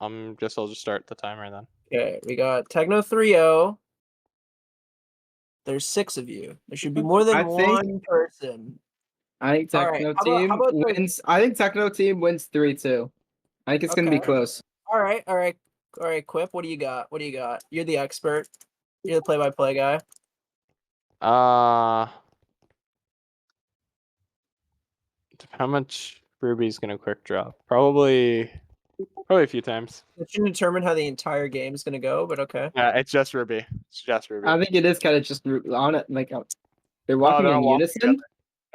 I'll just start the timer then. Okay, we got Techno 3-0. There's 6 of you. There should be more than one person. I think Techno team wins. I think Techno team wins 3-2. I think it's gonna be close. All right, Quip. What do you got? You're the expert. You're the play-by-play guy. How much Ruby's gonna quick drop? Probably a few times. It shouldn't determine how the entire game is gonna go, but okay. Yeah, it's just Ruby. I think it is kind of just on it. Like they're walking in unison.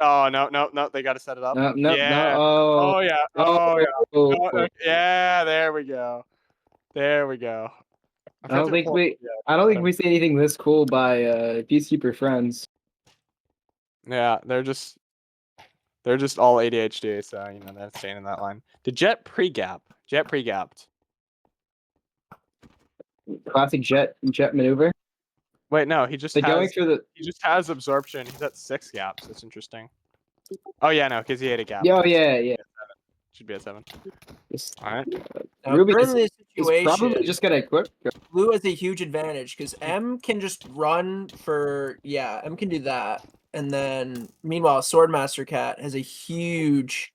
Oh no! They got to set it up. No. Oh yeah. Oh. Yeah. There we go. I don't think we see anything this cool by Peacekeeper Friends. Yeah, they're just all ADHD, so you know they're staying in that line. Did Jet pre-gap? Jet pre-gapped. Classic Jet maneuver. Wait, no, he just has absorption. He's at 6 gaps. That's interesting. Oh yeah, no, because he had a gap. Yeah. Should be at 7. All right. Ruby is probably just gonna equip. Blue has a huge advantage because M can just run for M can do that, and then meanwhile Swordmaster Cat has a huge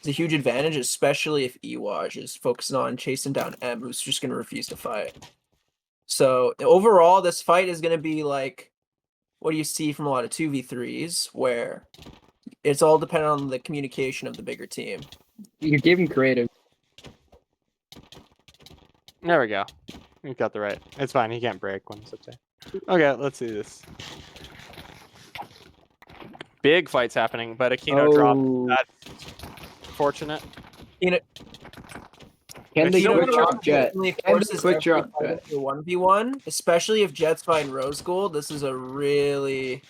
advantage, especially if Ewaj is focusing on chasing down M, who's just gonna refuse to fight. So overall, this fight is gonna be like what you see from a lot of 2v3s, where it's all dependent on the communication of the bigger team. You're giving creative. There we go. We got the right. It's fine. He can't break when it's okay. Okay, let's see this. Big fights happening, but Aquino dropped. That's fortunate. Can they quick drop Jet? Quick drop Jet. 1v1, especially if Jet's fighting Rose Gold. This is a really.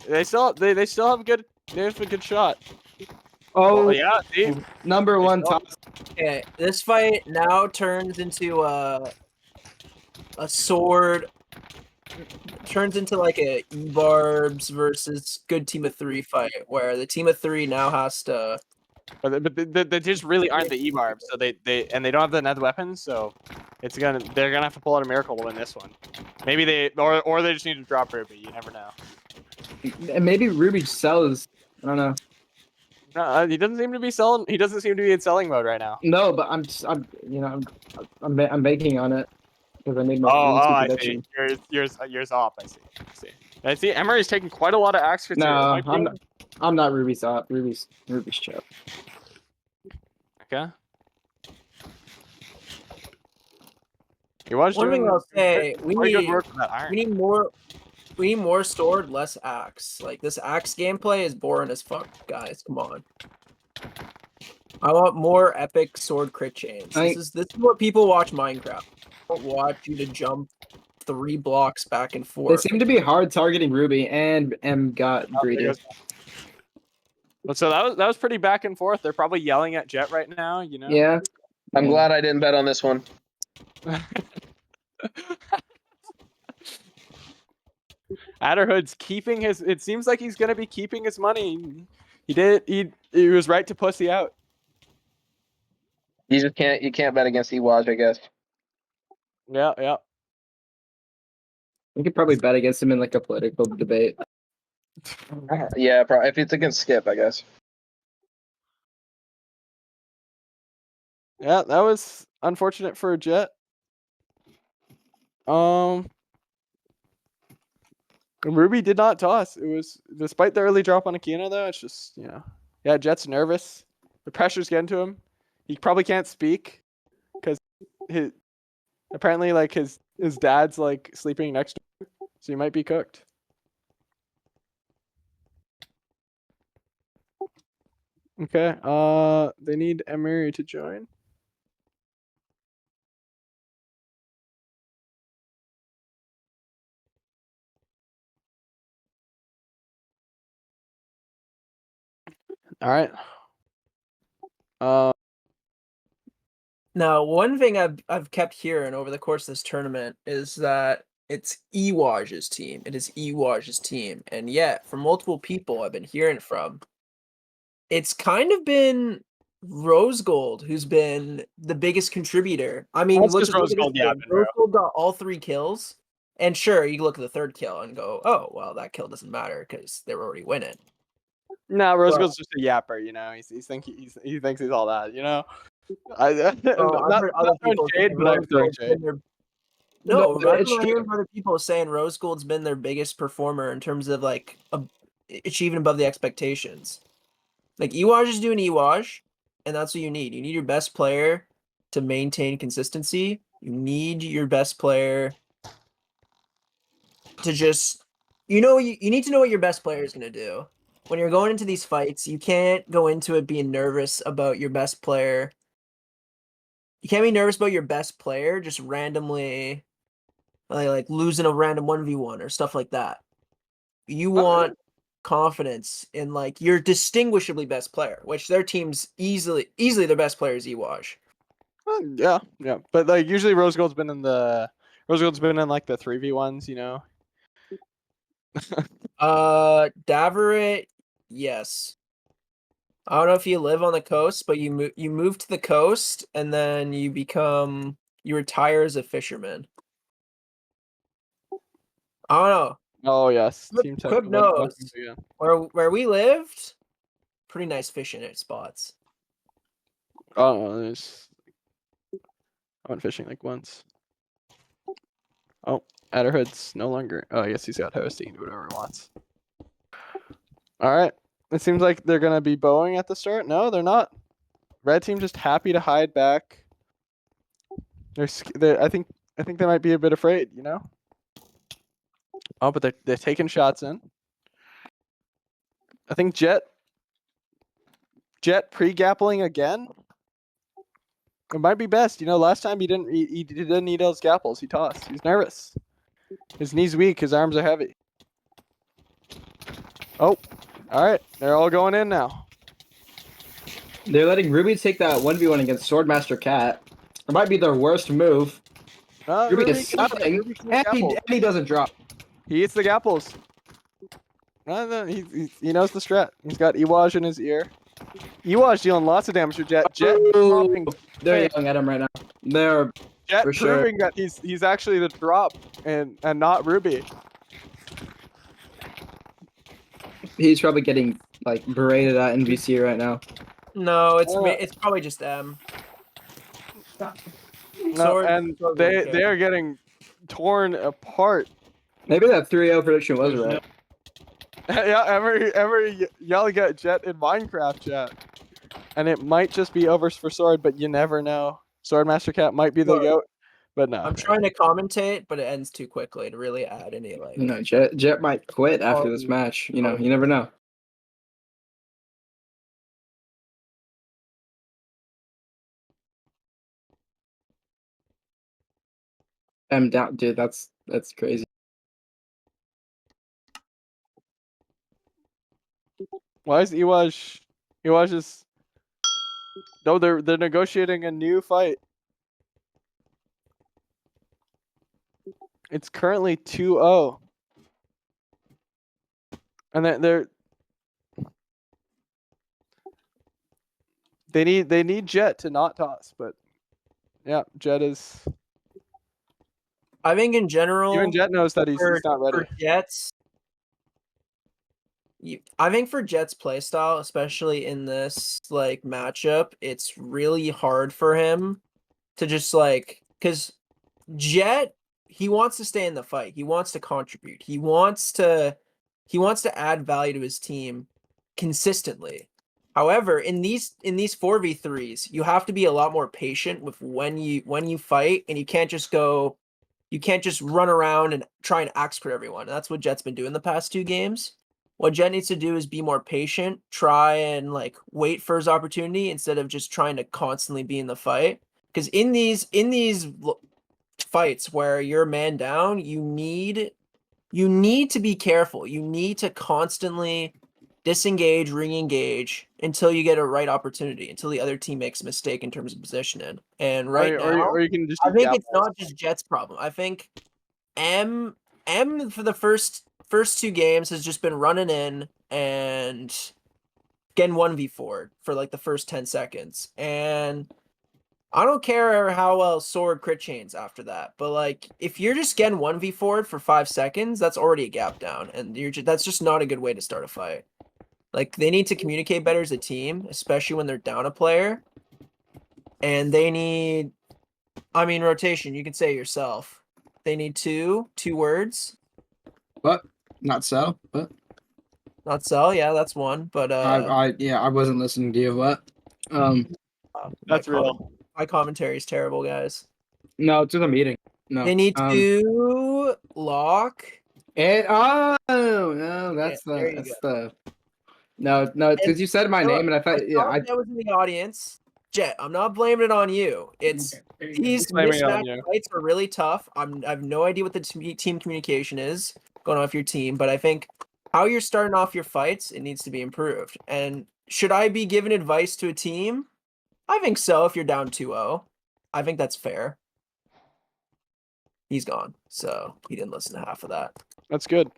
They still have a good shot. Oh yeah, see? Number 1 toss. Okay, this fight now turns into a sword. Turns into like a E-Barbs versus good team of 3 fight, where the team of 3 now has to. But they just really aren't the E-Barbs, so they don't have the net weapons, so they're gonna have to pull out a miracle to win this one. Maybe they just need to drop Ruby. You never know. And maybe Ruby sells. I don't know. No, he doesn't seem to be selling. He doesn't seem to be in selling mode right now. No, but I'm banking on it because I made my prediction. I see. Yours off. I see. Emery's taking quite a lot of axe for No, I'm not Ruby's off. Ruby's chill. Okay. One thing I'll say, we need more sword, less axe. Like, this axe gameplay is boring as fuck, guys. Come on. I want more epic sword crit chains. This is what people watch Minecraft. They don't watch you to jump 3 blocks back and forth. They seem to be hard targeting Ruby, and M got greedy. So that was pretty back and forth. They're probably yelling at Jet right now, you know? Yeah. I'm glad I didn't bet on this one. Adderhood's keeping his. It seems like he's gonna be keeping his money. He was right to pussy out. You can't bet against Ewaj, I guess. Yeah. You could probably bet against him in like a political debate. Yeah, probably if it's against Skip, I guess. Yeah, that was unfortunate for Jet. Ruby did not toss. It was despite the early drop on Aquino though. It's just yeah. Jet's nervous. The pressure's getting to him. He probably can't speak because apparently like his dad's like sleeping next to him, so he might be cooked. Okay. They need Emery to join. All right. Now, one thing I've kept hearing over the course of this tournament is that it's Ewaj's team. It is Ewaj's team, and yet from multiple people I've been hearing from, it's kind of been Rose Gold, who's been the biggest contributor. I mean, That's look just at Rose this Gold game. yapping, bro. Rose Gold got all 3 kills. And sure, you look at the 3rd kill and go, oh, well, that kill doesn't matter because they were already winning. No, Rose Well- Gold's just a yapper, you know. He thinks he's all that, you know. I've heard other people shade, saying but I'm Rose throwing Gold's shade. been their... No, No, I'm it's hearing other people saying Rose Gold's been their biggest performer in terms of like achieving above the expectations. Like Ewaj is doing Ewaj, and that's what you need. You need your best player to maintain consistency. You need your best player to just, you need to know what your best player is going to do. When you're going into these fights, you can't go into it being nervous about your best player. You can't be nervous about your best player just randomly like losing a random 1v1 or stuff like that. You want confidence in like your distinguishably best player, which their team's easily their best player is Ewaj. Yeah. But like usually Rose Gold's been in like the 3v1s, you know. Davarit, yes. I don't know if you live on the coast, but you move to the coast and then you retire as a fisherman. I don't know. Oh yes, Quip Technoblade knows. again. Where we lived, pretty nice fishing at spots. Oh, I went fishing like once. Oh, Adderhood's no longer. Oh, I guess he's got host. He can do whatever he wants. All right. It seems like they're gonna be bowing at the start. No, they're not. Red team just happy to hide back. I think they might be a bit afraid, you know. Oh, but they're taking shots in. I think Jet pre-gappling again. It might be best, you know. Last time he didn't need those gapples. He tossed. He's nervous. His knee's weak. His arms are heavy. Oh, all right. They're all going in now. They're letting Ruby take that 1v1 against Swordmaster Cat. It might be their worst move. Ruby is selling, and he doesn't drop. He eats the gapples. He knows the strat. He's got Ewaj in his ear. Ewaj dealing lots of damage to Jet. Jet dropping. They're yelling at him right now. They're Jet for sure. proving that he's actually the drop and not Ruby. He's probably getting like berated at NVC right now. No, it's probably just them. No, and they are getting torn apart. Maybe that 3-0 prediction was right. Yeah, ever yelling at Jet in Minecraft chat, and it might just be over for Sword, but you never know. Swordmaster Cat might be the goat, but no. I'm trying to commentate, but it ends too quickly to really add any like. You know, Jet might quit after this match. You know, you never know. I'm down, dude. That's crazy. Why is Ewaj? Ewaj is. No, they're negotiating a new fight. It's currently 2-0. And they need Jet to not toss, but yeah, Jet is. I think in general, Even Jet knows that he's not ready. For Jets, I think for Jet's playstyle, especially in this like matchup, it's really hard for him to just like, because Jet, he wants to stay in the fight. He wants to contribute. He wants to add value to his team consistently. However, in these 4v3s, you have to be a lot more patient with when you fight, and you can't just run around and try and axe for everyone. That's what Jet's been doing the past 2 games. What Jet needs to do is be more patient, try and like wait for his opportunity instead of just trying to constantly be in the fight. Because in these fights where you're man down, you need to be careful. You need to constantly disengage, re-engage until you get a right opportunity, until the other team makes a mistake in terms of positioning. And or you can just. I think it's not just Jet's problem. I think M for the first 2 games has just been running in and getting 1v4 for like the first 10 seconds. And I don't care how well Sword crit chains after that, but like if you're just getting 1v4 for 5 seconds, that's already a gap down, and that's just not a good way to start a fight. Like they need to communicate better as a team, especially when they're down a player. And they need, I mean, rotation, you can say it yourself. They need two words. But not so. But Not sell, yeah, that's one. But I wasn't listening to you. What? That's real. My commentary is terrible, guys. No, it's in a meeting. No. They need to lock. And no, that's there you the no, because you said my name and I thought I was in the audience. Jet, I'm not blaming it on you. It's these mismatch fights are really tough. I have no idea what the team communication is going on with your team, but I think how you're starting off your fights, it needs to be improved. And should I be giving advice to a team? I think so. If you're down 2-0, I think that's fair. He's gone, so he didn't listen to half of that. That's good.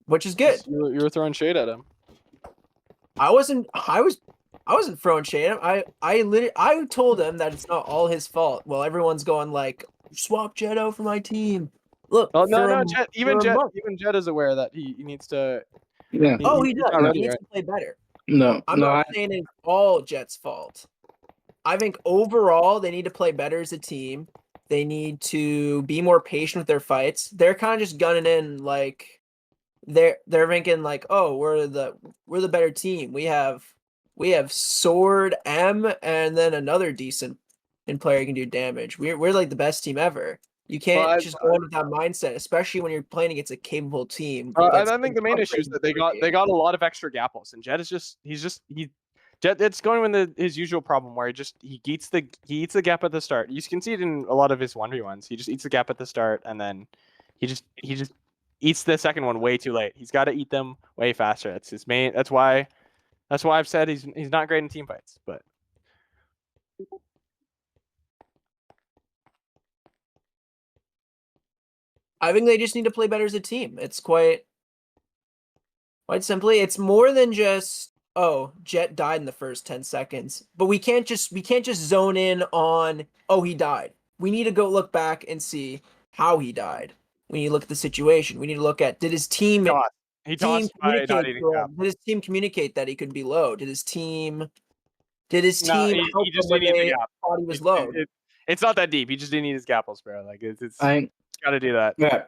Which is good. You were throwing shade at him. I wasn't throwing shade at him. I told him that it's not all his fault. Well, everyone's going like, swap Jet out for my team. Look. Oh no, Jet. Even Jet is aware that he needs to. Yeah. He does. He needs to play better. No, I'm not saying it's all Jet's fault. I think overall they need to play better as a team. They need to be more patient with their fights. They're kind of just gunning in like they're thinking like, oh, we're the better team. We have Sword, M, and then another decent player who can do damage. We're like the best team ever. You can't just go into that mindset, especially when you're playing against a capable team. I think the main issue is that they got a lot of extra gapples, and Jet is Jet. It's going with his usual problem where he eats the gap at the start. You can see it in a lot of his 1v1s. He just eats the gap at the start, and then he just eats the second one way too late. He's got to eat them way faster. That's his main. That's why I've said he's not great in team fights, but. I think they just need to play better as a team. It's quite simply. It's more than just, oh, Jet died in the first 10 seconds. But we can't just zone in on, oh, he died. We need to go look back and see how he died. We need to look at the situation. We need to look at, did his team communicate that he could be low? Did his team help him when they thought he was low? It's not that deep. He just didn't eat his gapples, bro. Like it's got to do that. Yeah.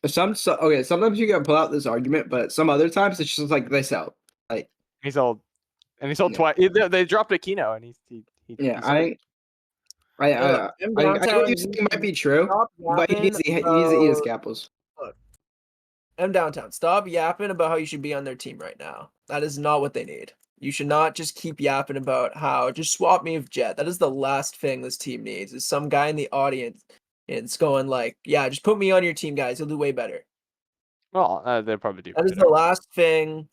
Sometimes you can pull out this argument, but some other times it's just like they sell. Like he's old twice. They dropped a Kino, and he I know you think might be true, but he needs to eat his gapples. Look, M Downtown, stop yapping about how you should be on their team right now. That is not what they need. You should not just keep yapping about how just swap me with Jet. That is the last thing this team needs. Is some guy in the audience it's going like, yeah, just put me on your team, guys. You'll do way better. Well, they probably do. That is the last thing.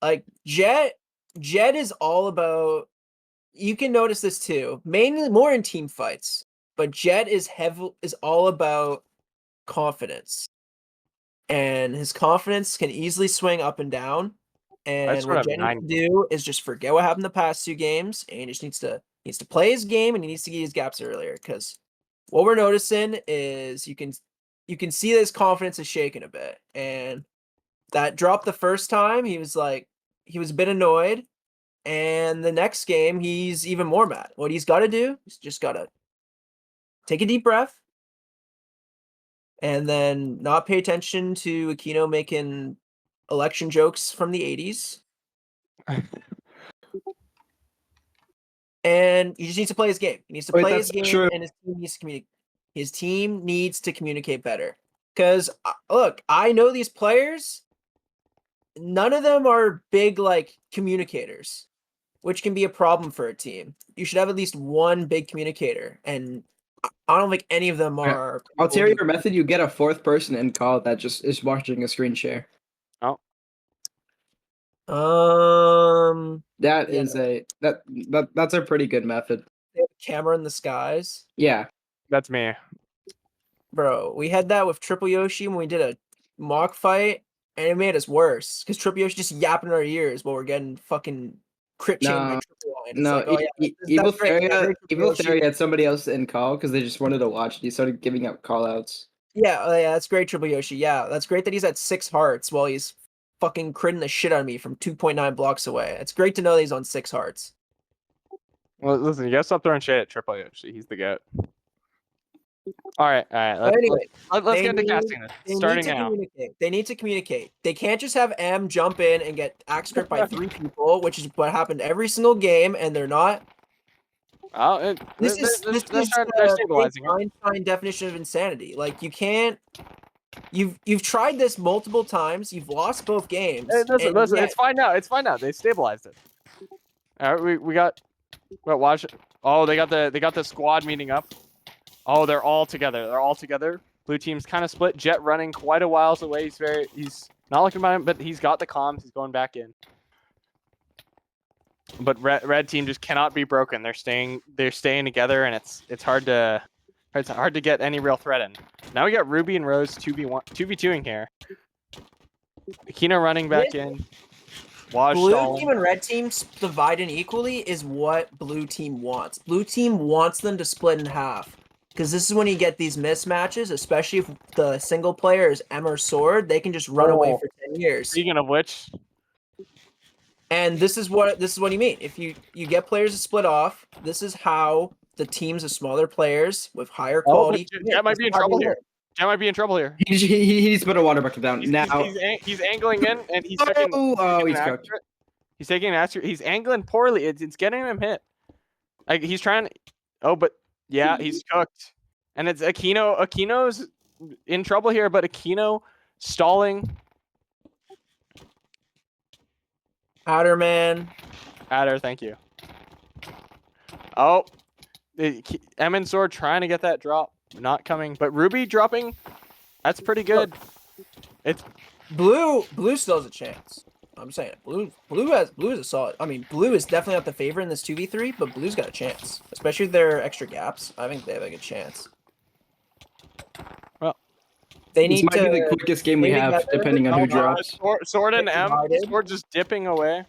Like Jet is all about. You can notice this too, mainly more in team fights. But Jet is all about confidence, and his confidence can easily swing up and down. And what Jet needs to do is just forget what happened the past 2 games, and he just needs to play his game, and he needs to get his gaps earlier. Because what we're noticing is you can see that his confidence is shaking a bit, and that drop the first time he was a bit annoyed, and the next game he's even more mad. What he's got to do is just got to take a deep breath, and then not pay attention to Aquino making election jokes from the 80s. And he just needs to play his game. He needs to play his game, and his team needs to communicate. His team needs to communicate better. Because, look, I know these players. None of them are big, like, communicators, which can be a problem for a team. You should have at least one big communicator, and I don't think any of them are. I'll tell you your method. You get a 4th person in call that just is watching a screen share. Oh. That's a pretty good method. Camera in the skies. Yeah, that's me, bro. We had that with Triple Yoshi when we did a mock fight, and it made us worse because Triple Yoshi just yapping in our ears while we're getting fucking crit chain my No, triple line. It's no, like, oh, yeah, Evil that's great, Theory, great Evil Yoshi. Theory had somebody else in call because they just wanted to watch. He started giving out call outs. Yeah, oh, yeah, that's great, Triple Yoshi. Yeah, that's great that he's at 6 hearts while he's fucking critting the shit out of me from 2.9 blocks away. It's great to know that he's on 6 hearts. Well, listen, you gotta stop throwing shade at Triple Yoshi. He's the goat. All right. But anyway, Let's get into casting this. Starting now. They need to communicate. They can't just have M jump in and get axe crit by 3 people, which is what happened every single game, and they're not. Oh, This is they're stabilizing it. Einstein definition of insanity. Like, you can't. You've tried this multiple times. You've lost both games. Listen, it's fine now. It's fine now. They stabilized it. All right, we got. What? Watch. Oh, they got the squad meeting up. Oh, they're all together. They're all together. Blue team's kind of split. Jet running quite a whiles away. He's not looking by him, but he's got the comms. He's going back in. But red team just cannot be broken. They're staying together, and it's hard to get any real threat in. Now we got Ruby and Rose 2v2ing here. Aquino running back in. Blue team and red team dividing equally is what blue team wants. Blue team wants them to split in half. Because this is when you get these mismatches, especially if the single player is M or Sword, they can just run away for 10 years. Speaking of which, and this is what you mean. If you get players to split off, this is how the teams of smaller players with higher quality. Jet might be in trouble here. Jet might be in trouble here. He needs to put a water bucket down now. He's angling in, and he's he's cooked. He's taking an accurate. He's angling poorly. It's getting him hit. Like he's trying. Oh, but yeah, he's cooked. And it's Aquino. Aquino's in trouble here, but Aquino stalling. Adder, man. Adder, thank you. Oh, M and Sword trying to get that drop. Not coming, but Ruby dropping. That's pretty good. It's blue still has a chance. I'm saying blue is a solid. I mean, blue is definitely not the favorite in this 2v3, but blue's got a chance, especially with their extra gaps. I think they have a good chance. Well, they need to be the quickest game we have, depending on who drops. Sword and M. Sword just dipping away.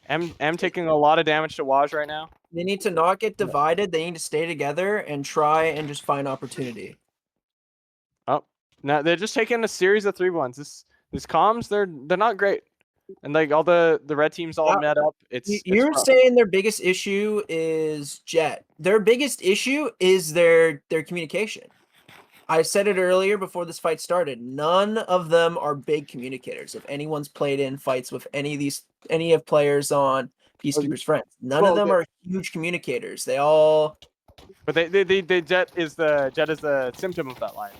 M taking a lot of damage to Waj right now. They need to not get divided. They need to stay together and try and just find opportunity. Oh, now they're just taking a series of 3v1s. This comms, they're not great. And like all the red teams all met up. You're saying their biggest issue is Jet. Their biggest issue is their communication. I said it earlier before this fight started. None of them are big communicators. If anyone's played in fights with any of players on Peacekeeper's Friends, none of them are huge communicators. They all. But the Jet is the symptom of that line.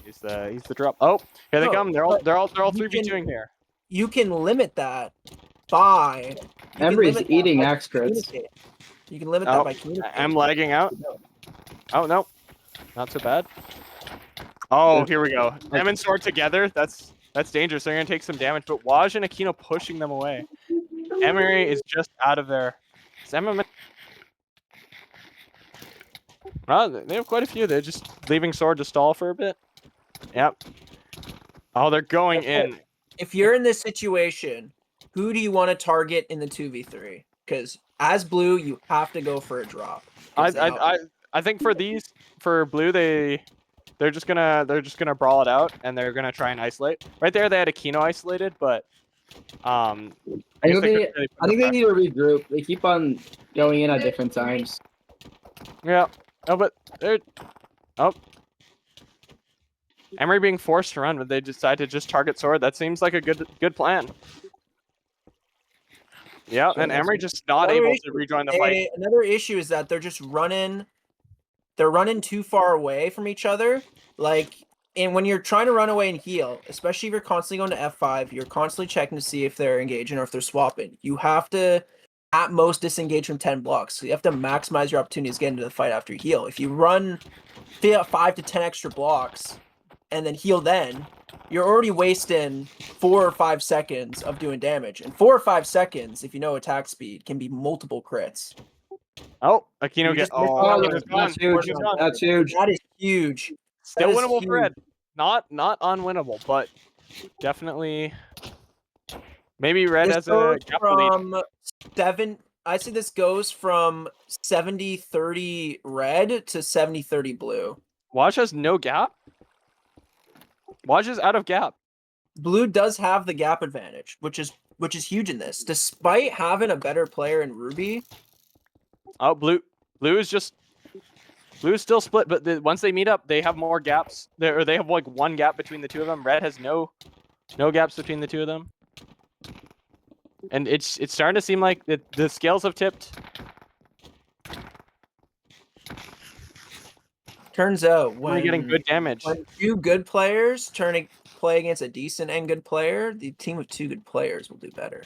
He's the drop. Oh, here they come. They're all 3v2ing here. You can limit that by. Emery's eating axe crits. You can limit that by communicating. I'm lagging out. Oh no, not so bad. Oh, here we go. M and Sword together. That's dangerous. They're gonna take some damage. But Waj and Aquino pushing them away. Emery is just out of there. Well, they have quite a few. They're just leaving Sword to stall for a bit. Yep. Oh, they're going in. If you're in this situation, who do you want to target in the 2v3? Because as blue, you have to go for a drop. I think for blue they're just gonna brawl it out and they're gonna try and isolate. Right there they had Aquino isolated, but I think they need to regroup. They keep on going in at different times. Yeah. Oh, but they're Emery being forced to run, but they decide to just target Sword. That seems like a good plan. Yeah, and Emery just not able to rejoin the fight. Another issue is that they're just running. They're running too far away from each other. And when you're trying to run away and heal, especially if you're constantly going to F5, you're constantly checking to see if they're engaging or if they're swapping. You have to, at most, disengage from 10 blocks. So you have to maximize your opportunities to get into the fight after you heal. If you run 5 to 10 extra blocks and then heal then, you're already wasting 4 or 5 seconds of doing damage. And 4 or 5 seconds, if you know attack speed, can be multiple crits. Oh, Aquino gets. Oh, that's huge. That's huge. That is huge. Still winnable for Red. Not unwinnable, but definitely. Maybe Red has a gap lead. this goes from 70-30 red to 70-30 blue. Watch has no gap. Watch is out of gap. Blue does have the gap advantage, which is huge in this. Despite having a better player in Ruby. Oh, blue is still split, but once they meet up, they have more gaps. They have like one gap between the two of them. Red has no gaps between the two of them. And it's starting to seem like the scales have tipped. Turns out We're getting good damage. When two good players play against a decent and good player, the team with two good players will do better.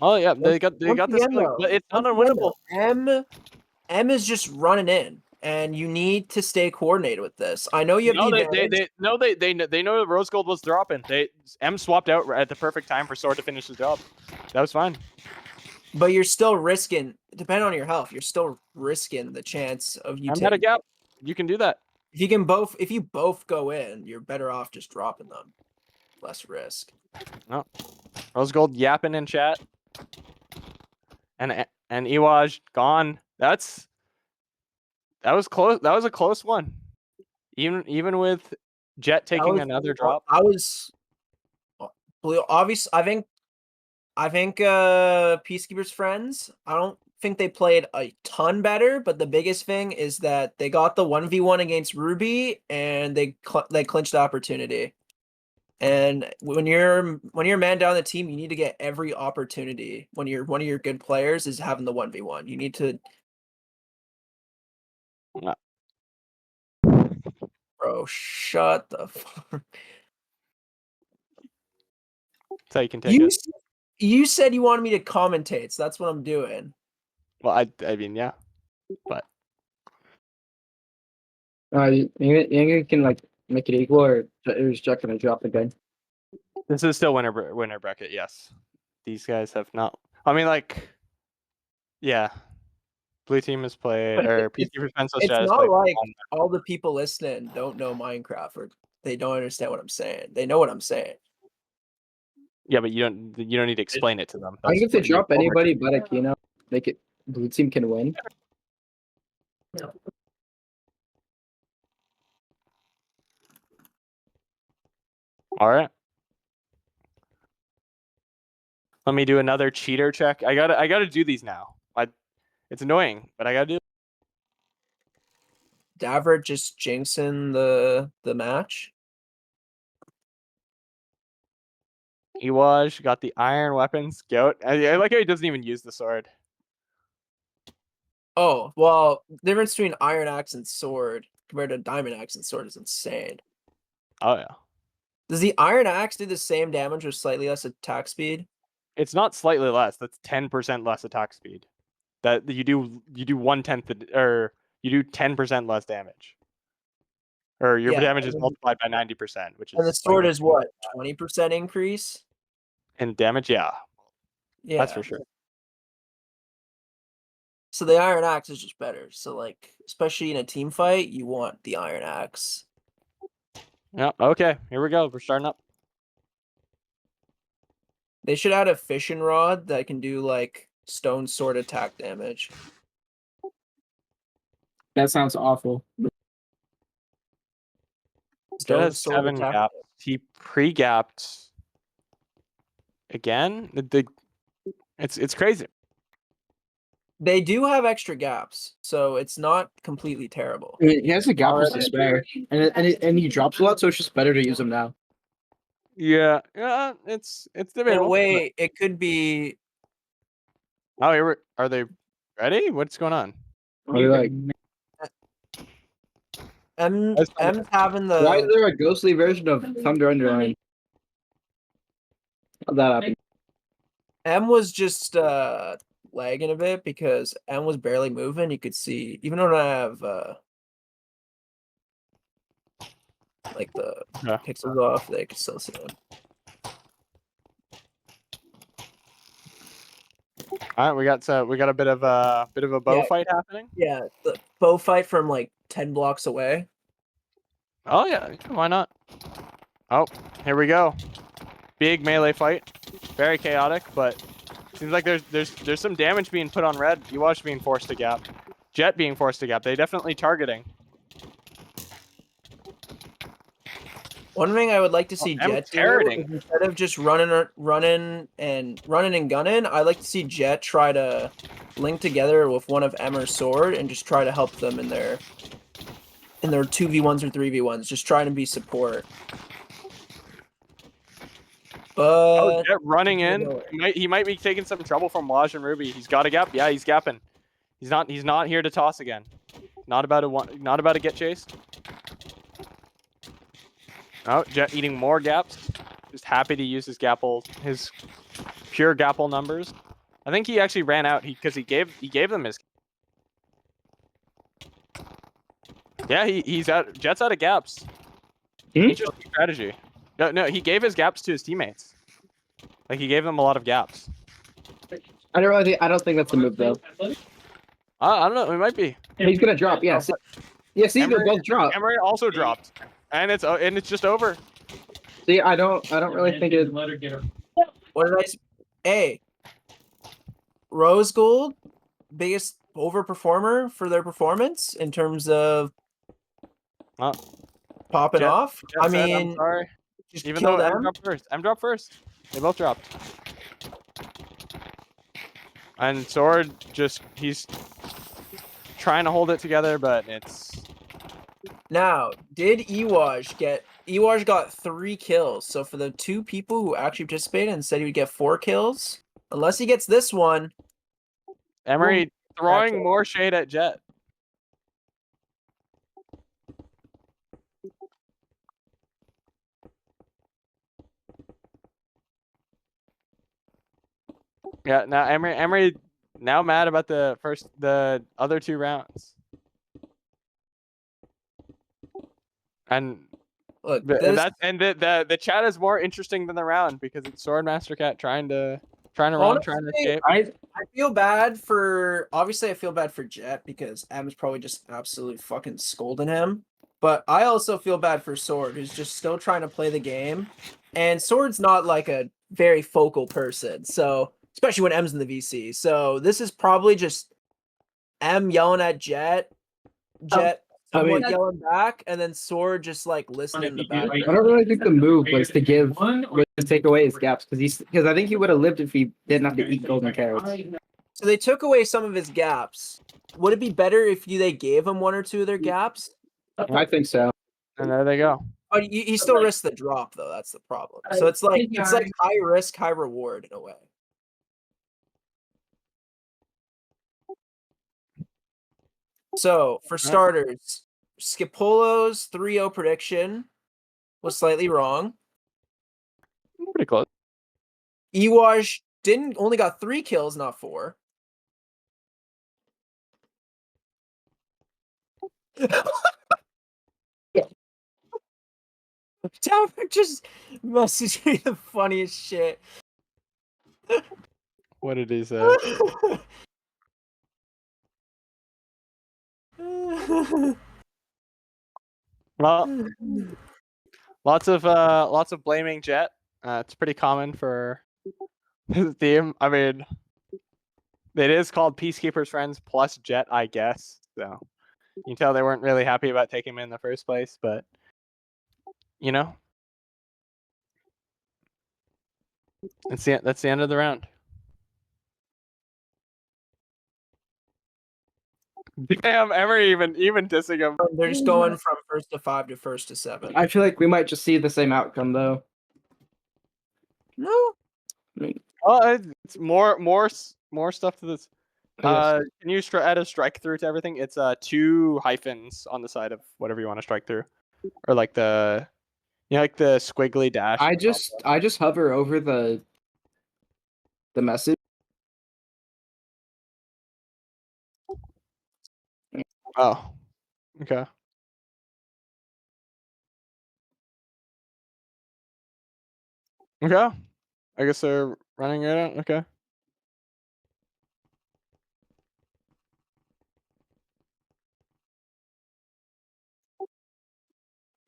Oh yeah, they got this feeling, but it's not unwinnable. M is just running in, and you need to stay coordinated with this. I know you have they know the rose gold was dropping. M swapped out at the perfect time for Sword to finish the job. That was fine. But you're still risking, depending on your health, you're still risking the chance of you. I'm at a gap. You can do that. If you both go in, you're better off just dropping them. Less risk. No. Rose gold yapping in chat. And Iwaj gone. That was close. That was a close one. Even with Jet taking another drop. Obviously, I think Peacekeeper's friends, I don't think they played a ton better, but the biggest thing is that they got the 1v1 against Ruby and they clinched the opportunity. And when you're man down the team, you need to get every opportunity. When you're one of your good players is having the 1v1. You need to. Bro, shut the fuck. So you can take it. You said you wanted me to commentate, so that's what I'm doing. Well, I mean, yeah, but you can like make it equal, or is Jack gonna drop again? this is still winner bracket. Yes, these guys have not. I mean, like, yeah, blue team has played, or Peacekeeper Defense. It's not like all the people listening don't know Minecraft, or they don't understand what I'm saying. They know what I'm saying. Yeah, but you don't need to explain it to them. I think if they drop anybody but Aquino, make it blue team can win. All right. Let me do another cheater check. I gotta do these now. It's annoying, but I gotta do. Davert just jinxing the match. Iwaj got the iron weapons. Goat. I like how he doesn't even use the sword. Oh, well, the difference between iron axe and sword compared to diamond axe and sword is insane. Oh yeah. Does the iron axe do the same damage with slightly less attack speed? It's not slightly less. That's 10% less attack speed. That you do 1/10 or you do 10% less damage. Or your damage is multiplied by 90%, which is. And the sword is what, 20% increase? In damage, yeah. Yeah. That's for sure. So the iron axe is just better. So like, especially in a team fight, you want the iron axe. Yeah. Okay. Here we go. We're starting up. They should add a fishing rod that can do like stone sword attack damage. That sounds awful. Jet has 7 gaps. He pre-gapped again. It's crazy. They do have extra gaps, so it's not completely terrible. I mean, he has a gap to spare, and he drops a lot, so it's just better to use him now. Yeah, it's debatable. In a way, it could be. Oh, are they ready? What's going on? What do you like? M's having the. Why is there a ghostly version of Thunder Underline? How'd that happen? M was just lagging a bit because M was barely moving. You could see, even though I have like the pixels off, they could still see him. All right, we got a bit of a bow fight happening. Yeah, the bow fight from like 10 blocks away. Oh yeah, why not? Oh, here we go. Big melee fight. Very chaotic, but Seems like there's some damage being put on red. Hvyrotation being forced to gap. Jet being forced to gap. They definitely targeting. One thing I would like to see Jet do targeting. is instead of just running and gunning, I like to see Jet try to link together with one of Emmer's sword and just try to help them in their 2v1s or 3v1s, just trying to be support. But Jet running in. He might be taking some trouble from Waj and Ruby. He's got a gap. Yeah, he's gapping. He's not here to toss again. Not about to get chased. Oh, Jet eating more gaps. Just happy to use his pure gapple numbers. I think he actually ran out because he gave them his. Yeah, he's out. Jet's out of gaps. Interesting strategy. No, he gave his gaps to his teammates. Like he gave them a lot of gaps. I don't think that's the move though. I don't know. It might be. He's gonna drop. Yeah. Yeah. See, they both drop. Emery also dropped, and it's just over. See, I don't really think it. What did I say? Hey, Rose Gold, biggest overperformer for their performance in terms of popping off. I mean, I'm sorry. just Even kill though them. M dropped first. They both dropped. And Sword he's trying to hold it together, but it's. Now, did Hvyrotation got 3 kills. So for the 2 people who actually participated and said he would get 4 kills, unless he gets this one. Emery throwing more shade at Jet. Yeah, now Emery now mad about the other 2 rounds. And look, the chat is more interesting than the round because it's Swordmaster Cat trying to run, trying to escape. I feel bad for I feel bad for Jet because M's probably just absolutely fucking scolding him. But I also feel bad for Sword, who's just still trying to play the game. And Sword's not like a very focal person, so especially when M's in the VC. So this is probably just M yelling at Jet somewhat yelling back, and then Sword just like listening in the back. I don't really think the move was to take away his gaps because I think he would have lived if he didn't have to eat golden carrots. So they took away some of his gaps. Would it be better if they gave him 1 or 2 of their gaps? I think so. And there they go. Oh, he still risks the drop though. That's the problem. So it's like high risk, high reward in a way. So for starters, Skipolo's 3-0 prediction was slightly wrong. Pretty close. Hvyrotation only got 3 kills, not 4. Tavern just messaged me the funniest shit. What did he say? Well, lots of blaming Jet. It's pretty common for his team. I mean, it is called Peacekeeper's Friends plus Jet, I guess. So you can tell they weren't really happy about taking him in the first place, but you know, that's the end of the round. Damn, Emery even dissing him. They're just going from 1st to 5 to 1st to 7. I feel like we might just see the same outcome though. No. I mean, it's more stuff to this. Can you add a strike through to everything? It's 2 hyphens on the side of whatever you want to strike through, or like the like the squiggly dash. I just hover over the message. Oh, okay. Okay. I guess they're running it out. Okay.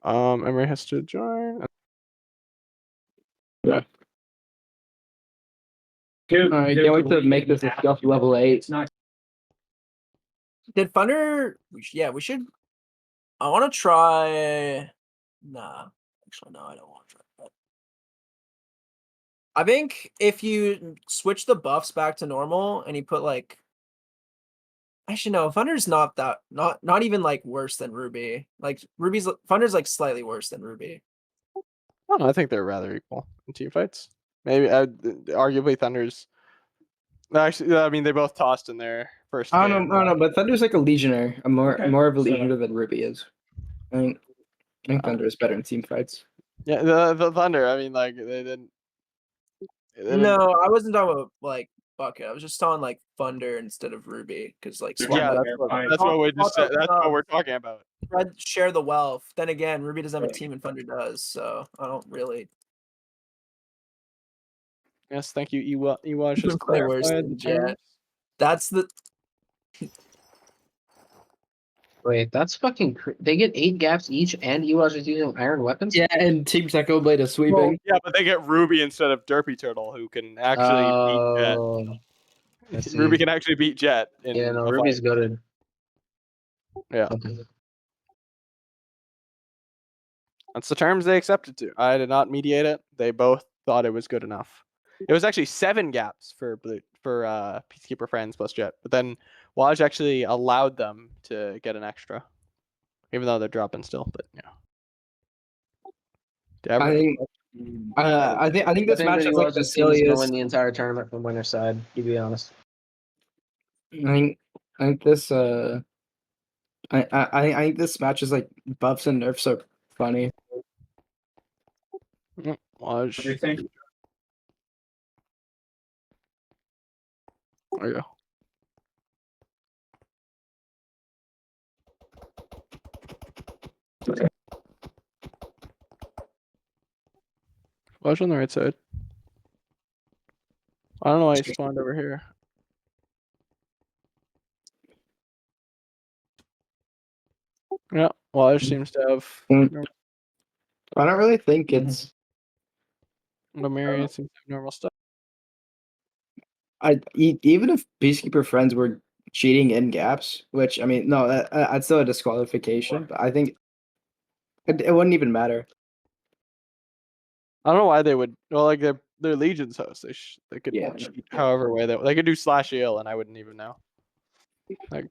Emery has to join. Yeah. Alright, can't wait to make this a Scuff level 8. Did Thunder? Yeah, we should. I want to try. Nah, actually, no, I don't want to try that. I think if you switch the buffs back to normal and you put like, actually no, Thunder's not even like worse than Ruby. Like Thunder's like slightly worse than Ruby. I don't know, I think they're rather equal in team fights. Maybe arguably Thunder's. Actually, I mean they both tossed in their first game. I don't know, but Thunder's like a legionary. More of a legionary than Ruby is. I think Thunder is better in team fights. Yeah, the Thunder. I mean, like they didn't. No, I wasn't talking about like bucket. I was just talking like Thunder instead of Ruby because like Yeah, that's what we just said. That's what we're talking about. Share the wealth. Then again, Ruby doesn't have a team and Thunder does, so I don't really. Yes, thank you, Ewa. Just Play worse than Jet. That's the. Wait, that's fucking. They get 8 gaps each, and Ewa's just using iron weapons. Yeah, and Team Technoblade is sweeping. Well, yeah, but they get Ruby instead of Derpy Turtle, who can actually beat Jet. Ruby can actually beat Jet. Yeah, no, Ruby's goated. Yeah. Okay. That's the terms they accepted to. I did not mediate it. They both thought it was good enough. It was actually 7 gaps for Peacekeeper Friends plus Jet, but then Waj actually allowed them to get an extra, even though they're dropping still. But yeah. I think this match is like the silliest. Win the entire tournament from winner's side. To be honest. I think this I think this match is like buffs and nerfs are funny. Waj. What do you think? There you go. Waj on the right side. I don't know why he spawned over here. Yeah, Waj seems to have. I don't really think it's. Lemurian seems to have normal stuff. Even if Peacekeeper Friends were cheating in gaps, which I mean, no, I'd still a disqualification. But I think it wouldn't even matter. I don't know why they would. Well, like they're Legion's host. They could cheat however way they could do /eel, and I wouldn't even know. Like.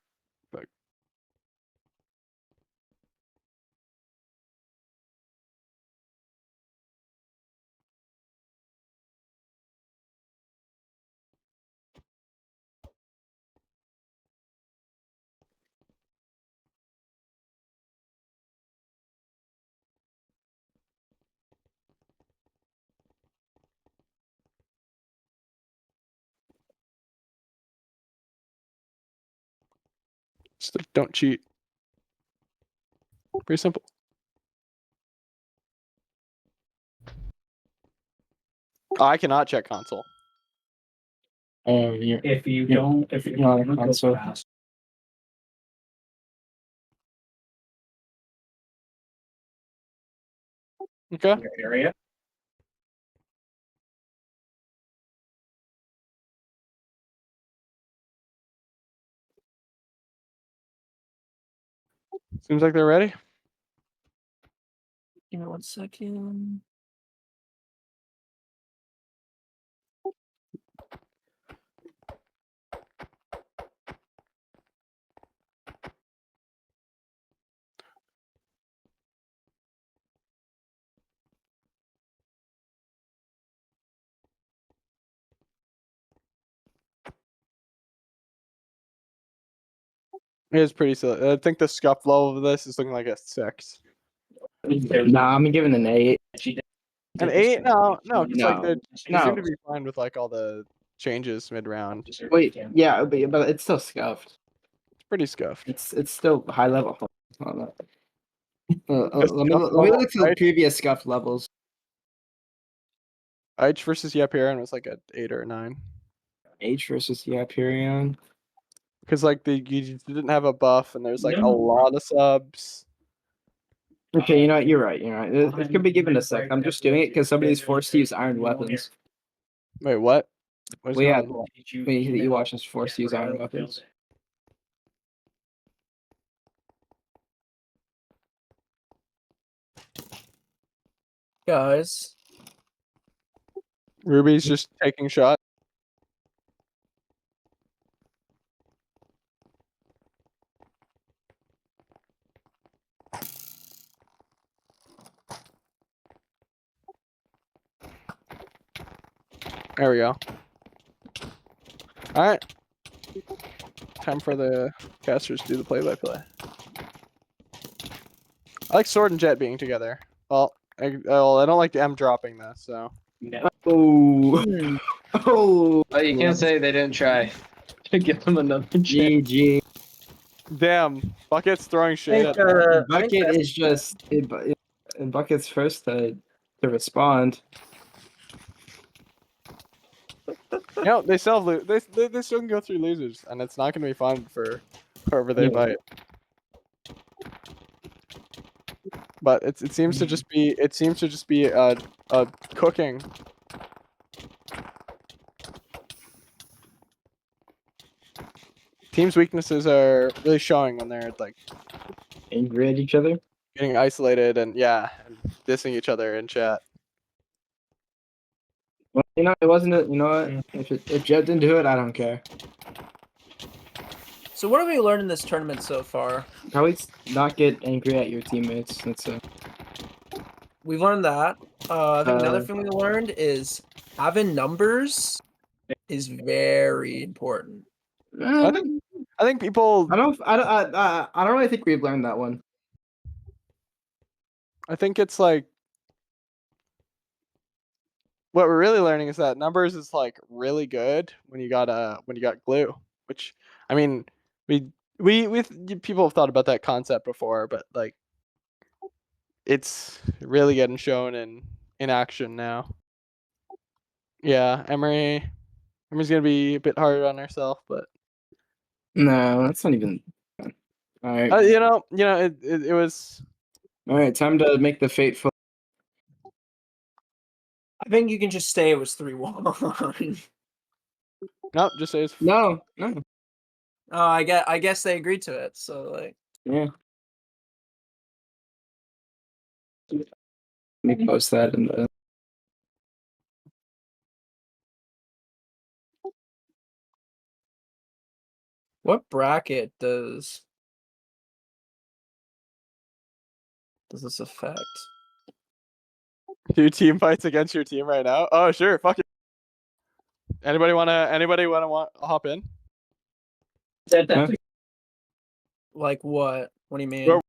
Just don't cheat. Pretty simple. I cannot check console. If you don't go console. fast. Okay. Your area. Seems like they're ready. Give me 1 second. It is pretty silly. I think the scuff level of this is looking like a 6. Nah, I'm giving an 8. An 8? No, it's No. like they No. seem to be fine with like all the changes mid round. Wait, yeah, but it's still scuffed. It's pretty scuffed. It's still high level. Hold on. Let me scuff look level, at the right? previous scuff levels. H versus Yapirian was like an 8 or a 9. H versus Hyperion. Because like you didn't have a buff and there's like a lot of subs. Okay, you know what? You're right. It could be given a sec. I'm just doing it because somebody's forced to use iron weapons. Wait, what? What's Well, yeah, going on? you watch us forced to use iron weapons. Guys, Ruby's just taking shot. There we go. All right. Time for the casters to do the play-by-play. I like Sword and Jet being together. Well, I don't like the M dropping this, so. Oh, hmm, oh, Oh, you can't say they didn't try to give them another chance. GG. Damn, Bucket's throwing I shade think, at me. Bucket is just Bucket's first to respond. You know, they still they still can go through losers, and it's not going to be fun for whoever they Yeah. fight. But it seems to just be a cooking. Teams' weaknesses are really showing when they're like Angry at each other. getting isolated and and dissing each other in chat. Well, it wasn't. You know what? If Jet didn't do it, I don't care. so what have we learned in this tournament so far? Probably not get angry at your teammates. That's We've learned that. I think another thing we learned is having numbers is very important. I think people. I don't really think we've learned that one. I think it's like what we're really learning is that numbers is like really good when you got glue, which I mean we people have thought about that concept before, but like it's really getting shown in action now. Yeah, Emery's gonna be a bit harder on herself, but No, that's not even. All right, it was. all right. Time to make the fateful. I think you can just say it was 3-1. Nope, just say it's No. Oh, I guess they agreed to it. So like, Yeah. Let me post that in the. what bracket does this affect? two team fights against your team right now. Oh sure, fuck it. Anybody wanna hop in? Huh? Like what? What do you mean?